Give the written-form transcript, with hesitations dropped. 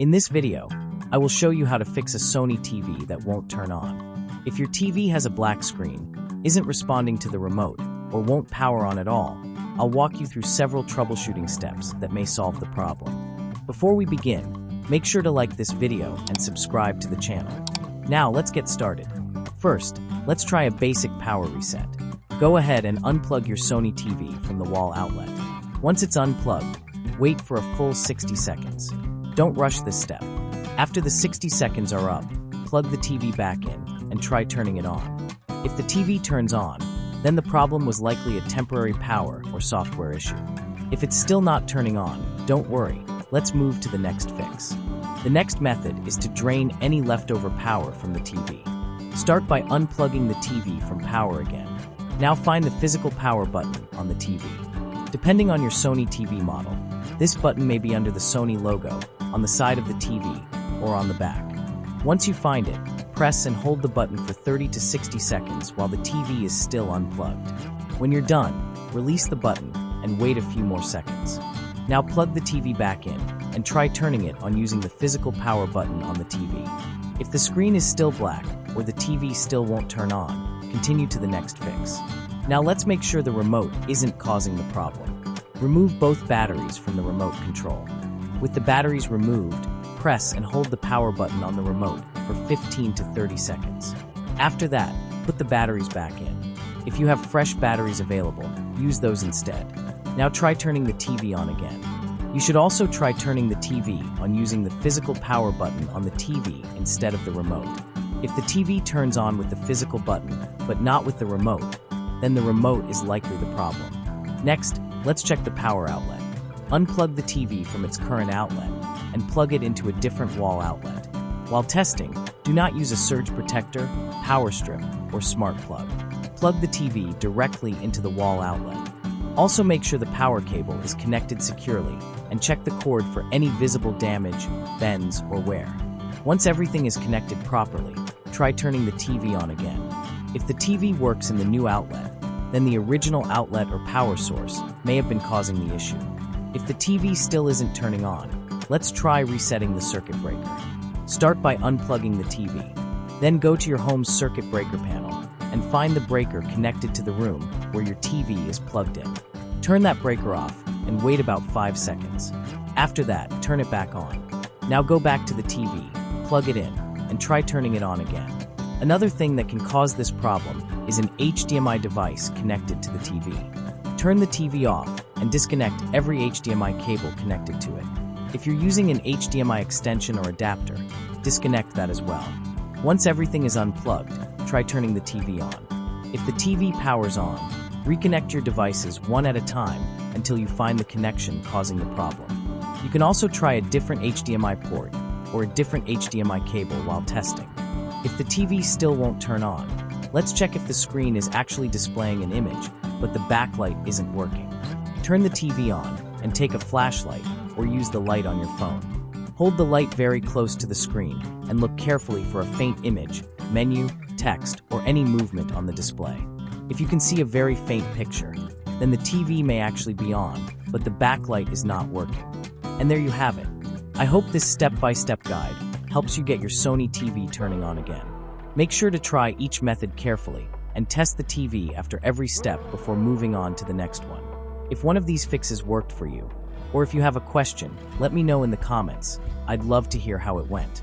In this video, I will show you how to fix a Sony TV that won't turn on. If your TV has a black screen, isn't responding to the remote, or won't power on at all, I'll walk you through several troubleshooting steps that may solve the problem. Before we begin, make sure to like this video and subscribe to the channel. Now let's get started. First, let's try a basic power reset. Go ahead and unplug your Sony TV from the wall outlet. Once it's unplugged, wait for a full 60 seconds. Don't rush this step. After the 60 seconds are up, plug the TV back in and try turning it on. If the TV turns on, then the problem was likely a temporary power or software issue. If it's still not turning on, don't worry, let's move to the next fix. The next method is to drain any leftover power from the TV. Start by unplugging the TV from power again. Now find the physical power button on the TV. Depending on your Sony TV model, this button may be under the Sony logo, on the side of the TV, or on the back. Once you find it, press and hold the button for 30 to 60 seconds while the TV is still unplugged. When you're done, release the button and wait a few more seconds. Now plug the TV back in and try turning it on using the physical power button on the TV. If the screen is still black or the TV still won't turn on, continue to the next fix. Now let's make sure the remote isn't causing the problem. Remove both batteries from the remote control. With the batteries removed, press and hold the power button on the remote for 15 to 30 seconds. After that, put the batteries back in. If you have fresh batteries available, use those instead. Now try turning the TV on again. You should also try turning the TV on using the physical power button on the TV instead of the remote. If the TV turns on with the physical button, but not with the remote, then the remote is likely the problem. Next, let's check the power outlet. Unplug the TV from its current outlet and plug it into a different wall outlet. While testing, do not use a surge protector, power strip, or smart plug. Plug the TV directly into the wall outlet. Also make sure the power cable is connected securely and check the cord for any visible damage, bends, or wear. Once everything is connected properly, try turning the TV on again. If the TV works in the new outlet, then the original outlet or power source may have been causing the issue. If the TV still isn't turning on, let's try resetting the circuit breaker. Start by unplugging the TV. Then go to your home's circuit breaker panel and find the breaker connected to the room where your TV is plugged in. Turn that breaker off and wait about 5 seconds. After that, turn it back on. Now go back to the TV, plug it in, and try turning it on again. Another thing that can cause this problem is an HDMI device connected to the TV. Turn the TV off and disconnect every HDMI cable connected to it. If you're using an HDMI extension or adapter, disconnect that as well. Once everything is unplugged, try turning the TV on. If the TV powers on, reconnect your devices one at a time until you find the connection causing the problem. You can also try a different HDMI port or a different HDMI cable while testing. If the TV still won't turn on, let's check if the screen is actually displaying an image, but the backlight isn't working. Turn the TV on and take a flashlight or use the light on your phone. Hold the light very close to the screen and look carefully for a faint image, menu, text, or any movement on the display. If you can see a very faint picture, then the TV may actually be on, but the backlight is not working. And there you have it. I hope this step-by-step guide helps you get your Sony TV turning on again. Make sure to try each method carefully and test the TV after every step before moving on to the next one. If one of these fixes worked for you, or if you have a question, let me know in the comments. I'd love to hear how it went.